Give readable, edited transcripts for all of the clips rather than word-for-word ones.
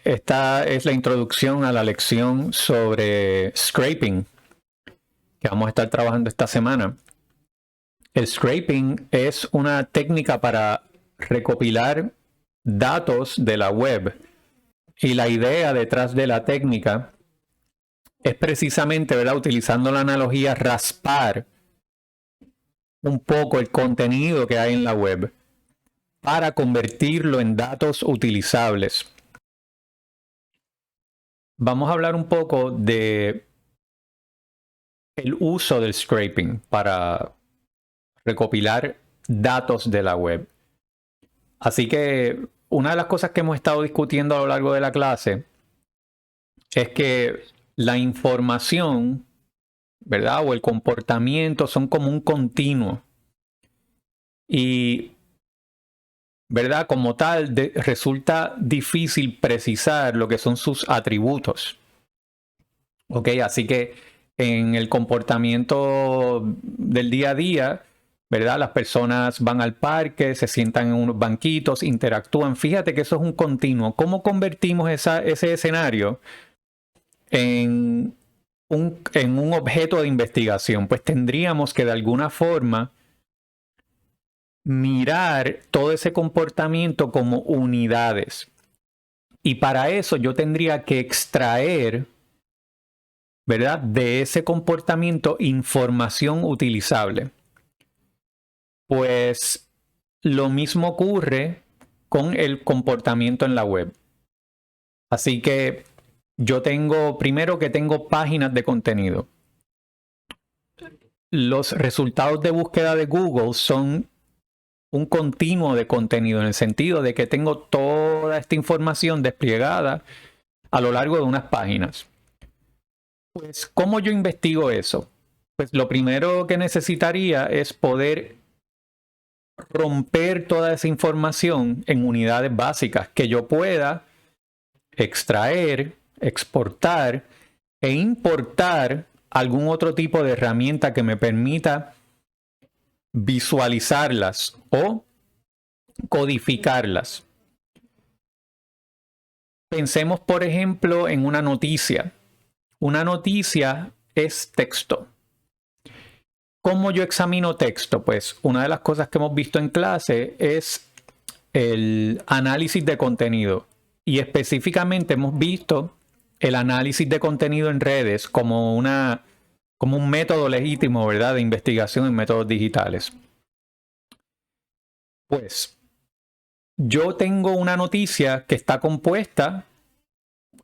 esta es la introducción a la lección sobre scraping que vamos a estar trabajando esta semana. El scraping es una técnica para recopilar datos de la web y la idea detrás de la técnica es precisamente, ¿verdad?, utilizando la analogía, raspar un poco el contenido que hay en la web para convertirlo en datos utilizables. Vamos a hablar un poco de el uso del scraping para recopilar datos de la web. Así que una de las cosas que hemos estado discutiendo a lo largo de la clase es que la información, ¿verdad?, o el comportamiento son como un continuo. Y, ¿verdad?, como tal, resulta difícil precisar lo que son sus atributos. Ok, así que en el comportamiento del día a día, ¿verdad?, las personas van al parque, se sientan en unos banquitos, interactúan. Fíjate que eso es un continuo. ¿Cómo convertimos ese escenario en un objeto de investigación? Pues tendríamos que de alguna forma mirar todo ese comportamiento como unidades. Y para eso yo tendría que extraer, ¿verdad?, de ese comportamiento información utilizable. Pues lo mismo ocurre con el comportamiento en la web. Así que yo tengo, primero que tengo páginas de contenido. Los resultados de búsqueda de Google son un continuo de contenido en el sentido de que tengo toda esta información desplegada a lo largo de unas páginas. Pues, ¿cómo yo investigo eso? Pues lo primero que necesitaría es poder romper toda esa información en unidades básicas que yo pueda extraer, exportar e importar algún otro tipo de herramienta que me permita visualizarlas o codificarlas. Pensemos, por ejemplo, en una noticia. Una noticia es texto. ¿Cómo yo examino texto? Pues una de las cosas que hemos visto en clase es el análisis de contenido. Y específicamente hemos visto el análisis de contenido en redes como un método legítimo, ¿verdad?, de investigación en métodos digitales. Pues yo tengo una noticia que está compuesta,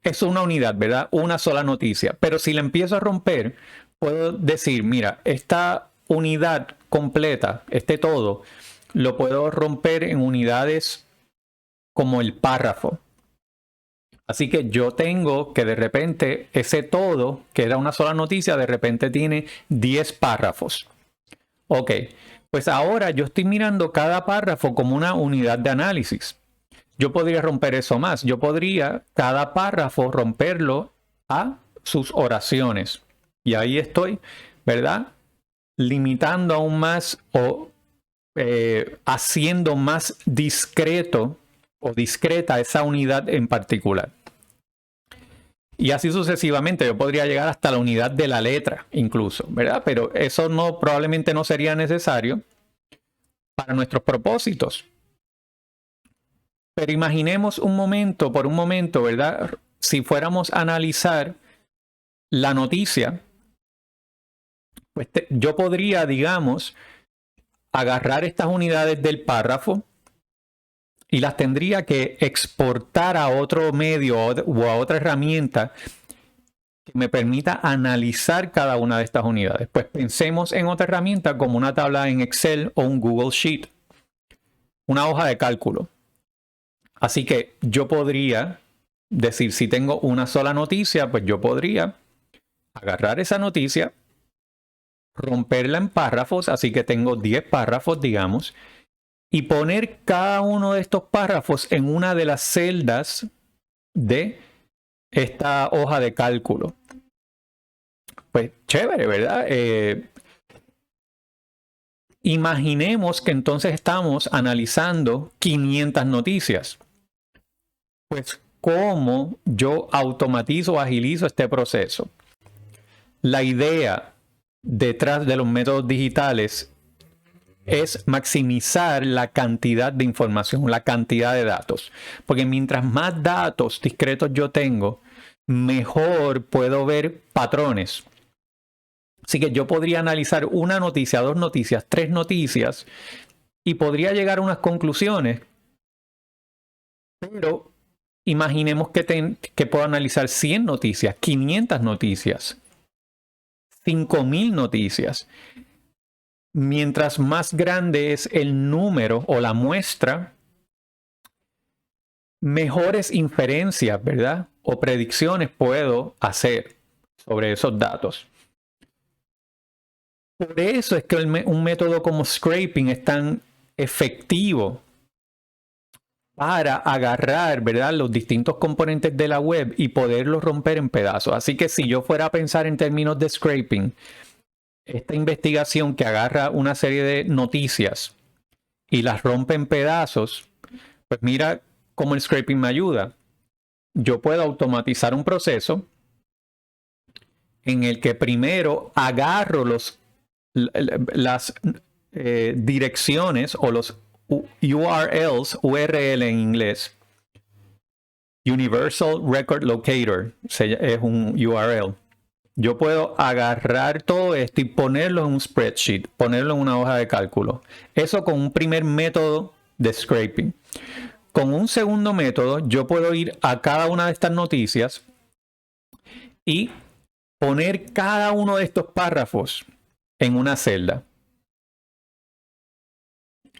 es una unidad, ¿verdad?, una sola noticia. Pero si la empiezo a romper, puedo decir, mira, esta unidad completa, este todo, lo puedo romper en unidades como el párrafo. Así que yo tengo que de repente ese todo, que era una sola noticia, de repente tiene 10 párrafos. Ok, pues ahora yo estoy mirando cada párrafo como una unidad de análisis. Yo podría romper eso más. Yo podría cada párrafo romperlo a sus oraciones. Y ahí estoy, ¿verdad?, limitando aún más o haciendo más discreto o discreta esa unidad en particular. Y así sucesivamente, yo podría llegar hasta la unidad de la letra incluso, ¿verdad? Pero eso probablemente no sería necesario para nuestros propósitos. Pero imaginemos por un momento, ¿verdad?, si fuéramos a analizar la noticia, pues yo podría, digamos, agarrar estas unidades del párrafo y las tendría que exportar a otro medio o a otra herramienta que me permita analizar cada una de estas unidades. Pues pensemos en otra herramienta como una tabla en Excel o un Google Sheet, una hoja de cálculo. Así que yo podría decir, si tengo una sola noticia, pues yo podría agarrar esa noticia, romperla en párrafos, así que tengo 10 párrafos, digamos, y poner cada uno de estos párrafos en una de las celdas de esta hoja de cálculo. Pues chévere, ¿verdad? Imaginemos que entonces estamos analizando 500 noticias. Pues cómo yo automatizo o agilizo este proceso. La idea detrás de los métodos digitales es maximizar la cantidad de información, la cantidad de datos. Porque mientras más datos discretos yo tengo, mejor puedo ver patrones. Así que yo podría analizar una noticia, dos noticias, tres noticias y podría llegar a unas conclusiones. Pero imaginemos que puedo analizar 100 noticias, 500 noticias, 5000 noticias. Mientras más grande es el número o la muestra, mejores inferencias, ¿verdad? O predicciones puedo hacer sobre esos datos. Por eso es que un método como scraping es tan efectivo para agarrar, ¿verdad?, los distintos componentes de la web y poderlos romper en pedazos. Así que si yo fuera a pensar en términos de scraping, esta investigación que agarra una serie de noticias y las rompe en pedazos, pues mira cómo el scraping me ayuda. Yo puedo automatizar un proceso en el que primero agarro las direcciones o los URLs, URL en inglés. Universal Record Locator es un URL. Yo puedo agarrar todo esto y ponerlo en un spreadsheet, ponerlo en una hoja de cálculo. Eso con un primer método de scraping. Con un segundo método, yo puedo ir a cada una de estas noticias y poner cada uno de estos párrafos en una celda.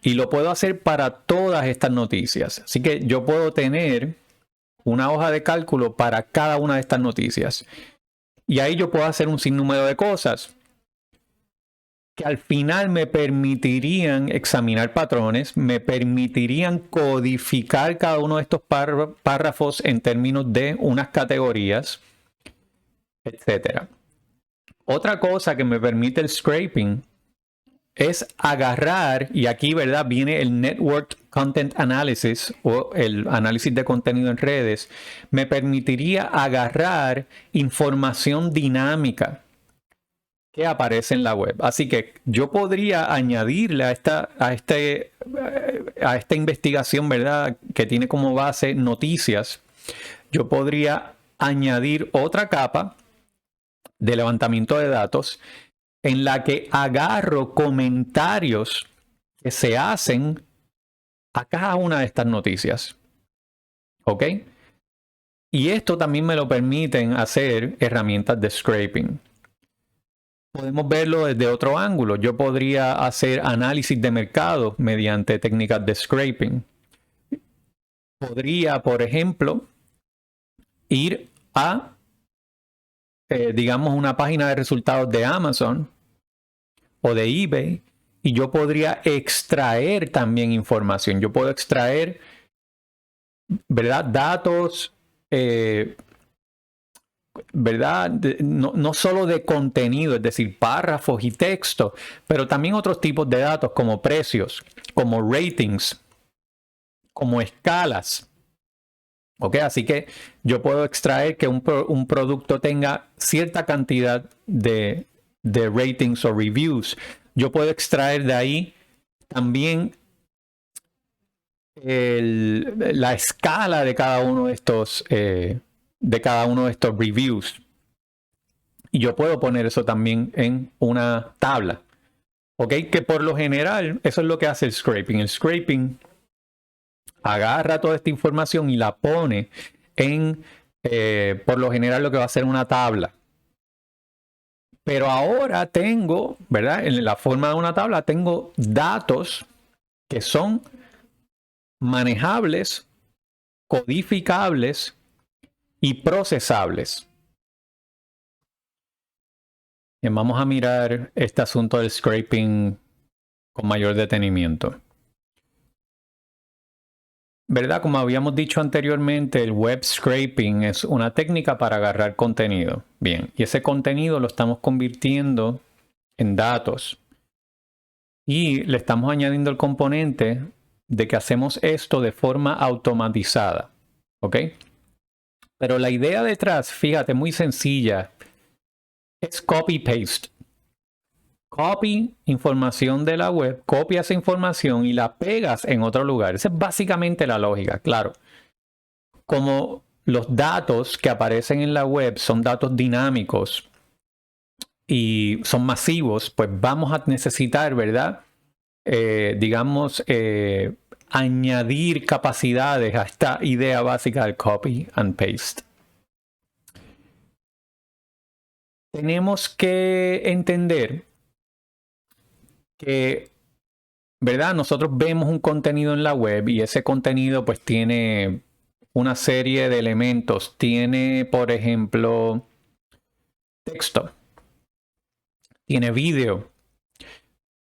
Y lo puedo hacer para todas estas noticias. Así que yo puedo tener una hoja de cálculo para cada una de estas noticias. Y ahí yo puedo hacer un sinnúmero de cosas que al final me permitirían examinar patrones, me permitirían codificar cada uno de estos párrafos en términos de unas categorías, etc. Otra cosa que me permite el scraping es agarrar, y aquí, ¿verdad?, viene el Network Content Analysis o el análisis de contenido en redes, me permitiría agarrar información dinámica que aparece en la web. Así que yo podría añadirle a esta investigación, ¿verdad?, que tiene como base noticias, yo podría añadir otra capa de levantamiento de datos en la que agarro comentarios que se hacen a cada una de estas noticias. ¿Ok? Y esto también me lo permiten hacer herramientas de scraping. Podemos verlo desde otro ángulo. Yo podría hacer análisis de mercado mediante técnicas de scraping. Podría, por ejemplo, ir a digamos, una página de resultados de Amazon o de eBay y yo podría extraer también información. Yo puedo extraer, ¿verdad?, datos, ¿verdad? No solo de contenido, es decir, párrafos y texto, pero también otros tipos de datos como precios, como ratings, como escalas. ¿Ok? Así que yo puedo extraer que un producto tenga cierta cantidad de ratings o reviews. Yo puedo extraer de ahí también la escala de cada uno de estos reviews. Y yo puedo poner eso también en una tabla. ¿Ok? Que por lo general, eso es lo que hace el scraping. El scraping agarra toda esta información y la pone en, por lo general, lo que va a ser una tabla. Pero ahora tengo, ¿verdad?, en la forma de una tabla, tengo datos que son manejables, codificables y procesables. Bien, vamos a mirar este asunto del scraping con mayor detenimiento. ¿Verdad? Como habíamos dicho anteriormente, el web scraping es una técnica para agarrar contenido. Bien, y ese contenido lo estamos convirtiendo en datos. Y le estamos añadiendo el componente de que hacemos esto de forma automatizada. ¿Ok? Pero la idea detrás, fíjate, muy sencilla. Es copy-paste. Copy información de la web, copias información y la pegas en otro lugar. Esa es básicamente la lógica, claro. Como los datos que aparecen en la web son datos dinámicos y son masivos, pues vamos a necesitar, ¿verdad? Digamos, añadir capacidades a esta idea básica del copy and paste. Tenemos que entender que, ¿verdad? Nosotros vemos un contenido en la web y ese contenido pues tiene una serie de elementos. Tiene, por ejemplo, texto, tiene vídeo,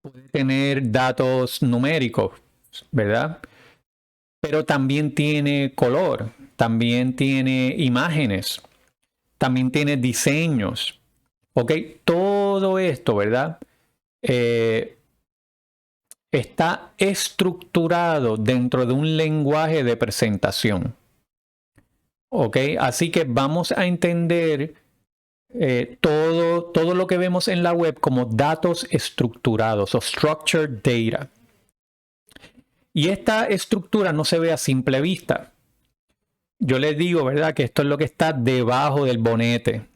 puede tener datos numéricos, ¿verdad? Pero también tiene color, también tiene imágenes, también tiene diseños, ¿ok? Todo esto, ¿verdad? Está estructurado dentro de un lenguaje de presentación. ¿Ok? Así que vamos a entender todo lo que vemos en la web como datos estructurados o structured data. Y esta estructura no se ve a simple vista. Yo les digo, ¿verdad? Que esto es lo que está debajo del bonete.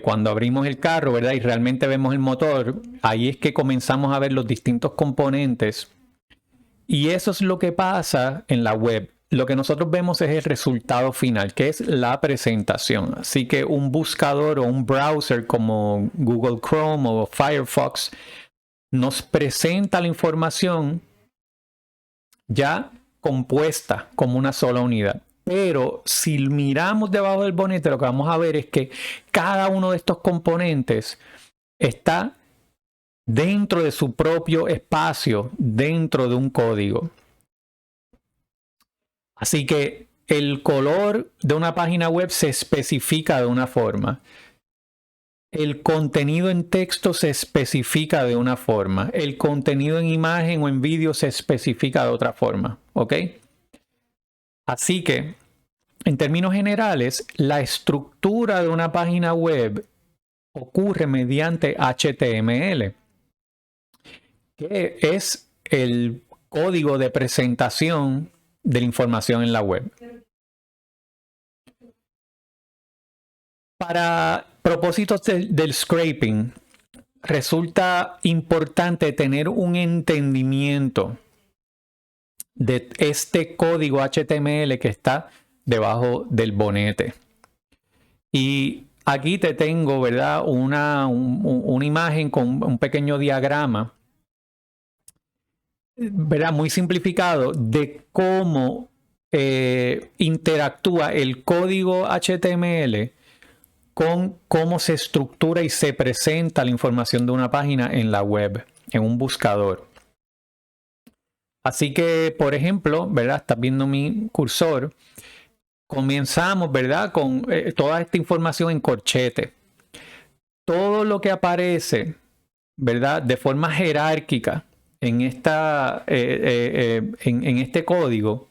Cuando abrimos el carro, ¿verdad? Y realmente vemos el motor, ahí es que comenzamos a ver los distintos componentes. Y eso es lo que pasa en la web. Lo que nosotros vemos es el resultado final, que es la presentación. Así que un buscador o un browser como Google Chrome o Firefox nos presenta la información ya compuesta como una sola unidad. Pero si miramos debajo del bonete, lo que vamos a ver es que cada uno de estos componentes está dentro de su propio espacio, dentro de un código. Así que el color de una página web se especifica de una forma. El contenido en texto se especifica de una forma. El contenido en imagen o en vídeo se especifica de otra forma. ¿Ok? Así que, en términos generales, la estructura de una página web ocurre mediante HTML, que es el código de presentación de la información en la web. Para propósitos del scraping, resulta importante tener un entendimiento de este código HTML que está debajo del bonete. Y aquí te tengo, ¿verdad? Una imagen con un pequeño diagrama, ¿verdad? Muy simplificado de cómo interactúa el código HTML con cómo se estructura y se presenta la información de una página en la web, en un buscador. Así que, por ejemplo, ¿verdad? Estás viendo mi cursor. Comenzamos, ¿verdad? Con toda esta información en corchete. Todo lo que aparece, ¿verdad? De forma jerárquica en este código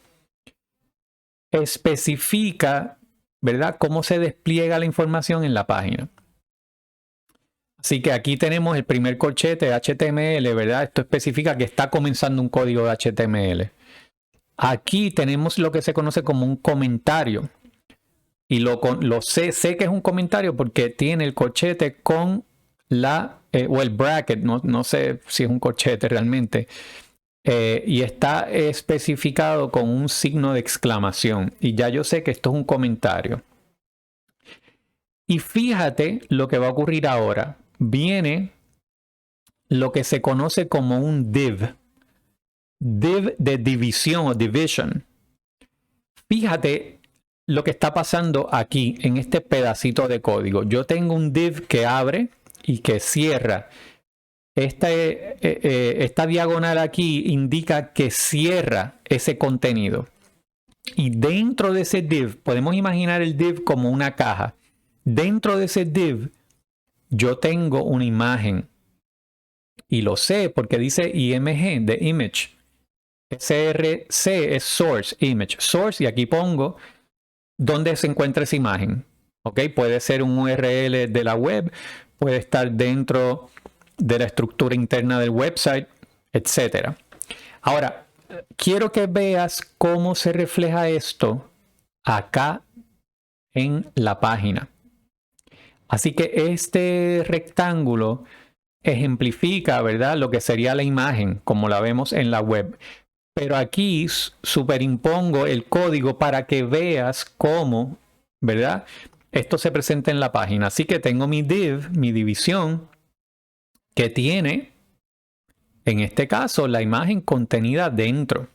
especifica, ¿verdad? Cómo se despliega la información en la página. Así que aquí tenemos el primer corchete HTML, ¿verdad? Esto especifica que está comenzando un código de HTML. Aquí tenemos lo que se conoce como un comentario. Y lo sé que es un comentario porque tiene el corchete con o el bracket, no sé si es un corchete realmente. Y está especificado con un signo de exclamación. Y ya yo sé que esto es un comentario. Y fíjate lo que va a ocurrir ahora. Viene lo que se conoce como un div. Div de división o division. Fíjate lo que está pasando aquí en este pedacito de código. Yo tengo un div que abre y que cierra. Esta diagonal aquí indica que cierra ese contenido. Y dentro de ese div, podemos imaginar el div como una caja. Dentro de ese div, yo tengo una imagen. Y lo sé porque dice IMG, de image. SRC es source, image. Source, y aquí pongo dónde se encuentra esa imagen. ¿Ok? Puede ser un URL de la web, puede estar dentro de la estructura interna del website, etc. Ahora, quiero que veas cómo se refleja esto acá en la página. Así que este rectángulo ejemplifica, ¿verdad?, lo que sería la imagen, como la vemos en la web. Pero aquí superimpongo el código para que veas cómo, ¿verdad?, esto se presenta en la página. Así que tengo mi div, mi división, que tiene, en este caso, la imagen contenida dentro.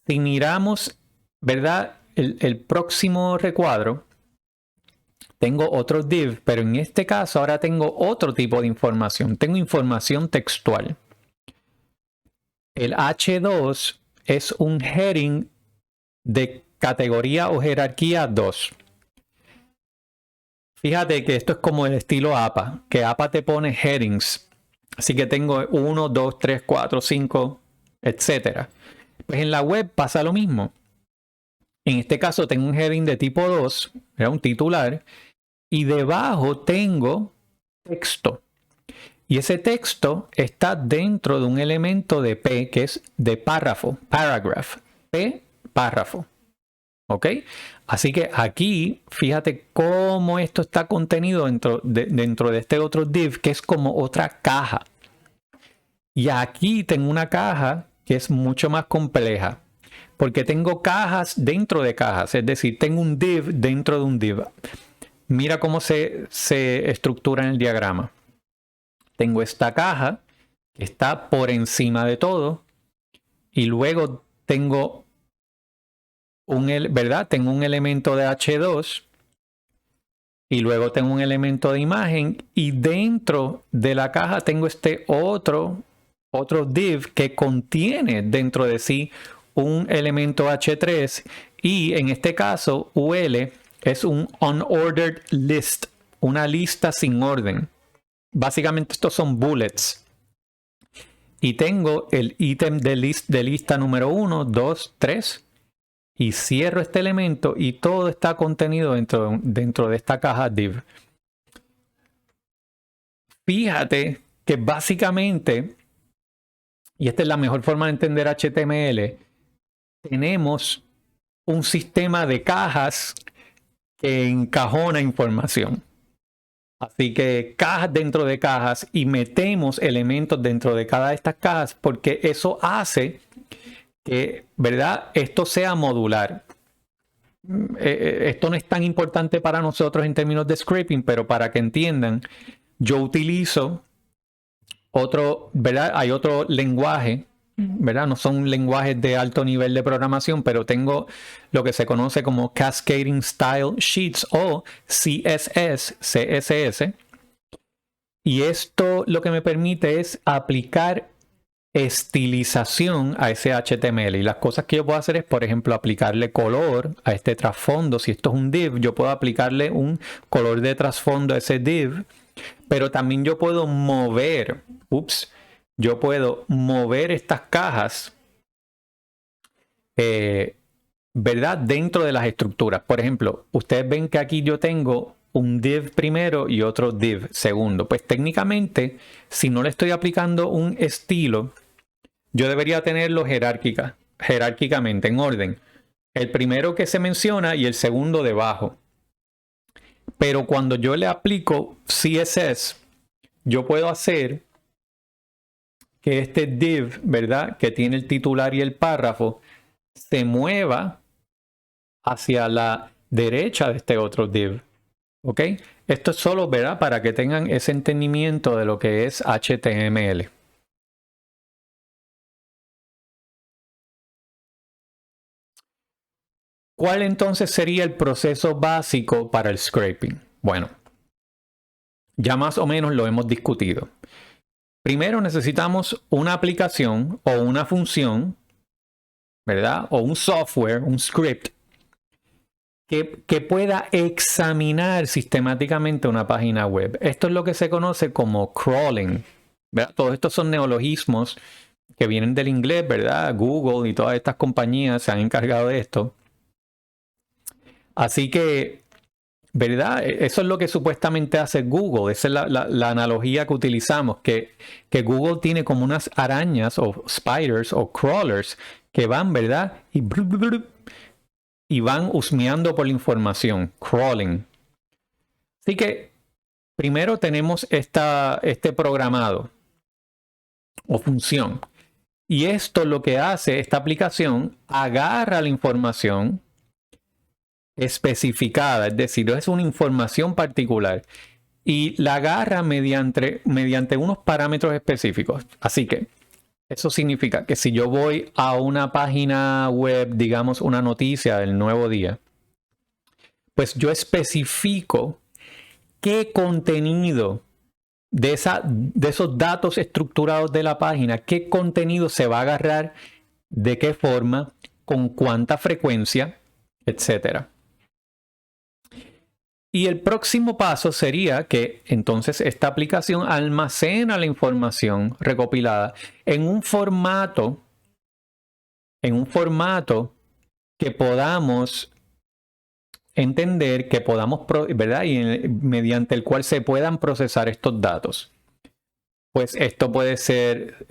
Si miramos, ¿verdad?, el próximo recuadro, tengo otro div, pero en este caso ahora tengo otro tipo de información. Tengo información textual. El H2 es un heading de categoría o jerarquía 2. Fíjate que esto es como el estilo APA, que APA te pone headings. Así que tengo 1, 2, 3, 4, 5, etc. Pues en la web pasa lo mismo. En este caso tengo un heading de tipo 2, era un titular, y debajo tengo texto. Y ese texto está dentro de un elemento de P, que es de párrafo, paragraph. P, párrafo. ¿Ok? Así que aquí, fíjate cómo esto está contenido dentro de este otro div, que es como otra caja. Y aquí tengo una caja que es mucho más compleja, porque tengo cajas dentro de cajas, es decir, tengo un div dentro de un div. Mira cómo se estructura en el diagrama. Tengo esta caja que está por encima de todo y luego tengo ¿verdad? Tengo un elemento de H2 y luego tengo un elemento de imagen y dentro de la caja tengo este otro div que contiene dentro de sí un elemento H3 y en este caso UL es un unordered list, una lista sin orden. Básicamente estos son bullets. Y tengo el ítem de lista número 1, 2, 3. Y cierro este elemento y todo está contenido dentro de esta caja div. Fíjate que básicamente, y esta es la mejor forma de entender HTML, tenemos un sistema de cajas que encajona información. Así que cajas dentro de cajas y metemos elementos dentro de cada de estas cajas porque eso hace que, ¿verdad?, esto sea modular. Esto no es tan importante para nosotros en términos de scripting, pero para que entiendan, yo utilizo otro, ¿verdad? Hay otro lenguaje, ¿verdad? No son lenguajes de alto nivel de programación, pero tengo lo que se conoce como Cascading Style Sheets o CSS. Y esto lo que me permite es aplicar estilización a ese HTML. Y las cosas que yo puedo hacer es, por ejemplo, aplicarle color a este trasfondo. Si esto es un div, yo puedo aplicarle un color de trasfondo a ese div. Pero también yo puedo mover, yo puedo mover estas cajas, ¿verdad?, dentro de las estructuras. Por ejemplo, ustedes ven que aquí yo tengo un div primero y otro div segundo. Pues técnicamente, si no le estoy aplicando un estilo, yo debería tenerlo jerárquicamente, en orden. El primero que se menciona y el segundo debajo. Pero cuando yo le aplico CSS, yo puedo hacer que este div, ¿verdad?, que tiene el titular y el párrafo, se mueva hacia la derecha de este otro div. ¿Ok? Esto es solo, ¿verdad?, para que tengan ese entendimiento de lo que es HTML. ¿Cuál entonces sería el proceso básico para el scraping? Bueno, ya más o menos lo hemos discutido. Primero necesitamos una aplicación o una función, ¿verdad? O un software, un script, que pueda examinar sistemáticamente una página web. Esto es lo que se conoce como crawling, ¿verdad? Todos estos son neologismos que vienen del inglés, ¿verdad? Google y todas estas compañías se han encargado de esto. Así que, ¿verdad? Eso es lo que supuestamente hace Google. Esa es la analogía que utilizamos, que Google tiene como unas arañas o spiders o crawlers que van, ¿verdad? Y van husmeando por la información, crawling. Así que primero tenemos este programado o función. Y esto lo que hace, esta aplicación, agarra la información especificada, es decir, es una información particular y la agarra mediante unos parámetros específicos. Así que eso significa que si yo voy a una página web, digamos una noticia del Nuevo Día, pues yo especifico qué contenido de esos datos estructurados de la página, qué contenido se va a agarrar, de qué forma, con cuánta frecuencia, etcétera. Y el próximo paso sería que entonces esta aplicación almacena la información recopilada en un formato que podamos entender, que podamos, ¿verdad? Y mediante el cual se puedan procesar estos datos. Pues esto puede ser,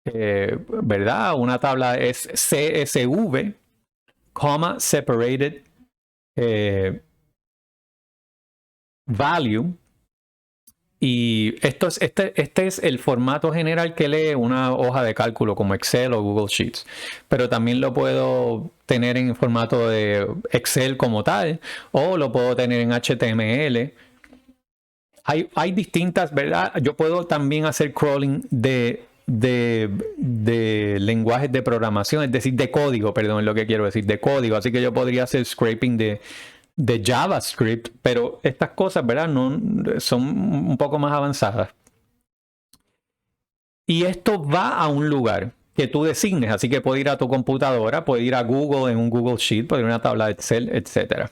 ¿verdad? Una tabla es CSV, comma, separated value. Y este es el formato general que lee una hoja de cálculo como Excel o Google Sheets. Pero también lo puedo tener en formato de Excel como tal, o lo puedo tener en HTML. Hay distintas, ¿verdad? Yo puedo también hacer crawling de lenguajes de programación, es decir, de código, perdón, es lo que quiero decir, de código. Así que yo podría hacer scraping de JavaScript, pero estas cosas, ¿verdad? No, son un poco más avanzadas. Y esto va a un lugar que tú designes, así que puede ir a tu computadora, puede ir a Google en un Google Sheet, puede ir a una tabla de Excel, etc.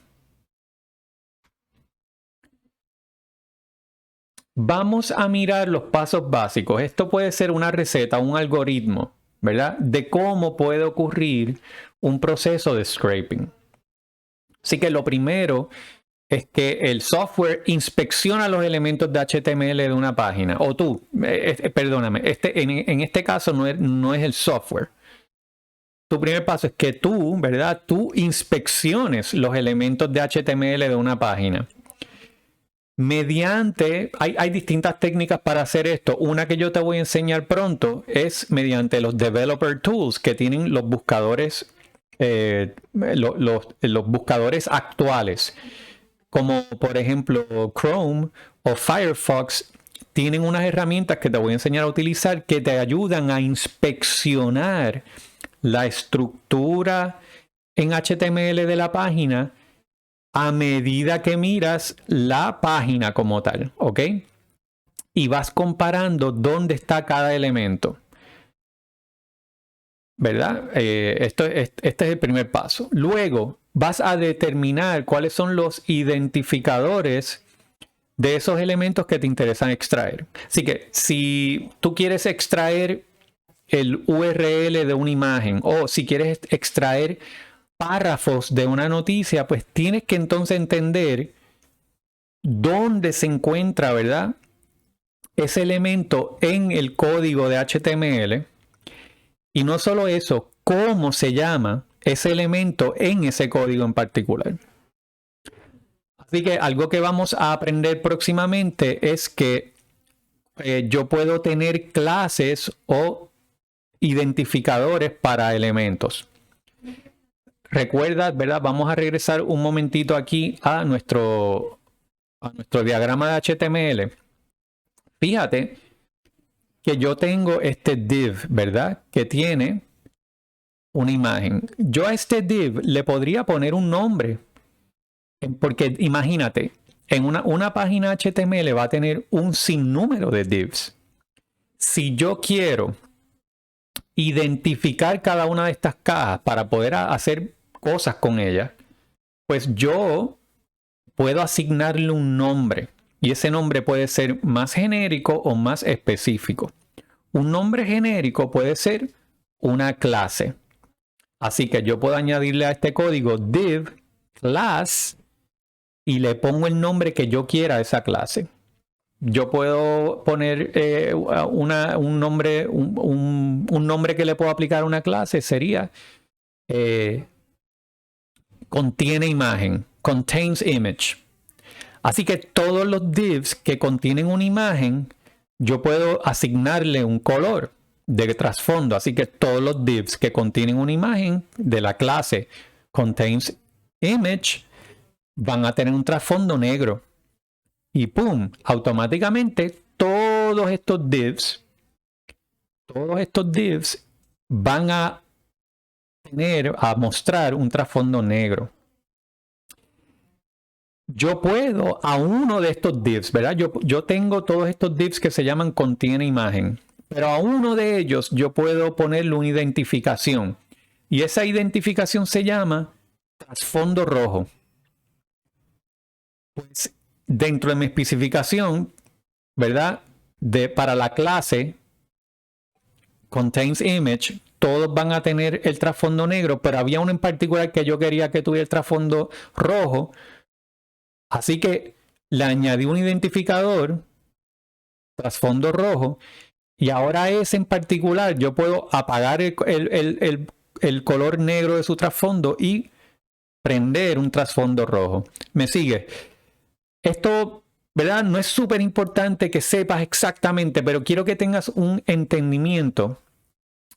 Vamos a mirar los pasos básicos. Esto puede ser una receta, un algoritmo, ¿verdad? De cómo puede ocurrir un proceso de scraping. Así que lo primero es que el software inspecciona los elementos de HTML de una página. O tú, perdóname, en este caso no es el software. Tu primer paso es que tú, ¿verdad? Tú inspecciones los elementos de HTML de una página. Hay distintas técnicas para hacer esto. Una que yo te voy a enseñar pronto es mediante los developer tools que tienen los buscadores, los buscadores actuales, como por ejemplo Chrome o Firefox. Tienen unas herramientas que te voy a enseñar a utilizar que te ayudan a inspeccionar la estructura en HTML de la página a medida que miras la página como tal, ¿ok? Y vas comparando dónde está cada elemento, ¿verdad? Este es el primer paso. Luego vas a determinar cuáles son los identificadores de esos elementos que te interesan extraer. Así que si tú quieres extraer el URL de una imagen o si quieres extraer párrafos de una noticia, pues tienes que entonces entender dónde se encuentra, ¿verdad? Ese elemento en el código de HTML. Y no solo eso, cómo se llama ese elemento en ese código en particular. Así que algo que vamos a aprender próximamente es que yo puedo tener clases o identificadores para elementos. Recuerda, ¿verdad? Vamos a regresar un momentito aquí a nuestro diagrama de HTML. Fíjate que yo tengo este div, ¿verdad? Que tiene una imagen. Yo a este div le podría poner un nombre. Porque imagínate, en una página HTML va a tener un sinnúmero de divs. Si yo quiero identificar cada una de estas cajas para poder hacer cosas con ellas, pues yo puedo asignarle un nombre. Y ese nombre puede ser más genérico o más específico. Un nombre genérico puede ser una clase. Así que yo puedo añadirle a este código div class y le pongo el nombre que yo quiera a esa clase. Yo puedo poner un nombre que le puedo aplicar a una clase sería contiene imagen, contains image. Así que todos los divs que contienen una imagen, yo puedo asignarle un color de trasfondo. Así que todos los divs que contienen una imagen de la clase contains image van a tener un trasfondo negro. Y ¡pum! Automáticamente todos estos divs van a mostrar un trasfondo negro. Yo puedo a uno de estos divs, ¿verdad? Yo tengo todos estos divs que se llaman contiene imagen, pero a uno de ellos yo puedo ponerle una identificación y esa identificación se llama trasfondo rojo. Pues dentro de mi especificación, ¿verdad? Para la clase contains image, todos van a tener el trasfondo negro, pero había uno en particular que yo quería que tuviera el trasfondo rojo. Así que le añadí un identificador, trasfondo rojo, y ahora ese en particular yo puedo apagar el color negro de su trasfondo y prender un trasfondo rojo. ¿Me sigue? Esto, ¿verdad? No es súper importante que sepas exactamente, pero quiero que tengas un entendimiento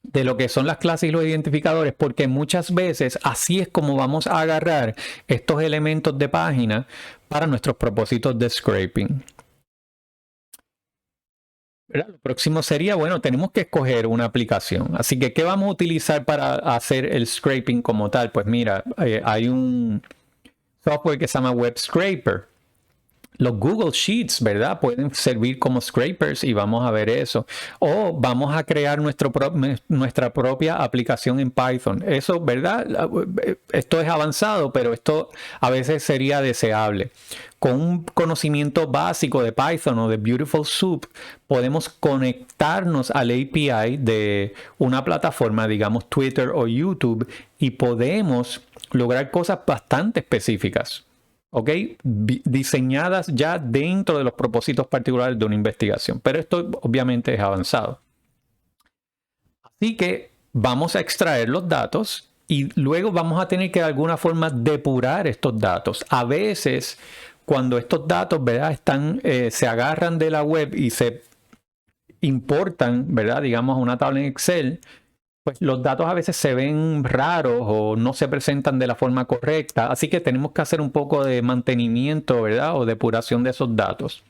de lo que son las clases y los identificadores, porque muchas veces así es como vamos a agarrar estos elementos de página para nuestros propósitos de scraping. ¿Verdad? Lo próximo sería, bueno, tenemos que escoger una aplicación. Así que, ¿qué vamos a utilizar para hacer el scraping como tal? Pues mira, hay un software que se llama Web Scraper. Los Google Sheets, ¿verdad? Pueden servir como scrapers y vamos a ver eso. O vamos a crear nuestra propia aplicación en Python. Eso, ¿verdad? Esto es avanzado, pero esto a veces sería deseable. Con un conocimiento básico de Python o de Beautiful Soup, podemos conectarnos al API de una plataforma, digamos Twitter o YouTube, y podemos lograr cosas bastante específicas. ¿Ok? Diseñadas ya dentro de los propósitos particulares de una investigación. Pero esto obviamente es avanzado. Así que vamos a extraer los datos y luego vamos a tener que de alguna forma depurar estos datos. A veces, cuando estos datos, ¿verdad? Se agarran de la web y se importan, ¿verdad? Digamos, a una tabla en Excel, pues los datos a veces se ven raros o no se presentan de la forma correcta. Así que tenemos que hacer un poco de mantenimiento, ¿verdad? O depuración de esos datos.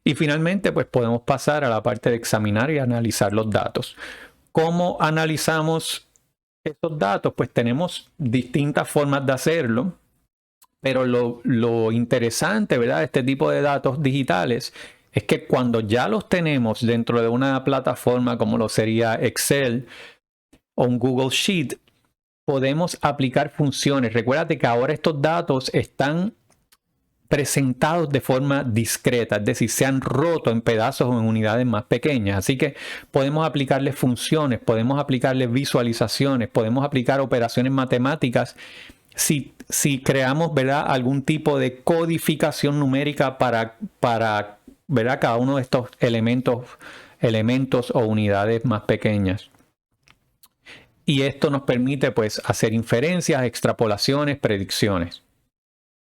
Y finalmente, pues podemos pasar a la parte de examinar y analizar los datos. ¿Cómo analizamos estos datos? Pues tenemos distintas formas de hacerlo. Pero lo interesante, ¿verdad? De este tipo de datos digitales es que cuando ya los tenemos dentro de una plataforma como lo sería Excel, o un Google Sheet, podemos aplicar funciones. Recuérdate que ahora estos datos están presentados de forma discreta, es decir, se han roto en pedazos o en unidades más pequeñas. Así que podemos aplicarle funciones, podemos aplicarle visualizaciones, podemos aplicar operaciones matemáticas si creamos, ¿verdad?, algún tipo de codificación numérica para ¿verdad?, cada uno de estos elementos o unidades más pequeñas. Y esto nos permite pues hacer inferencias, extrapolaciones, predicciones.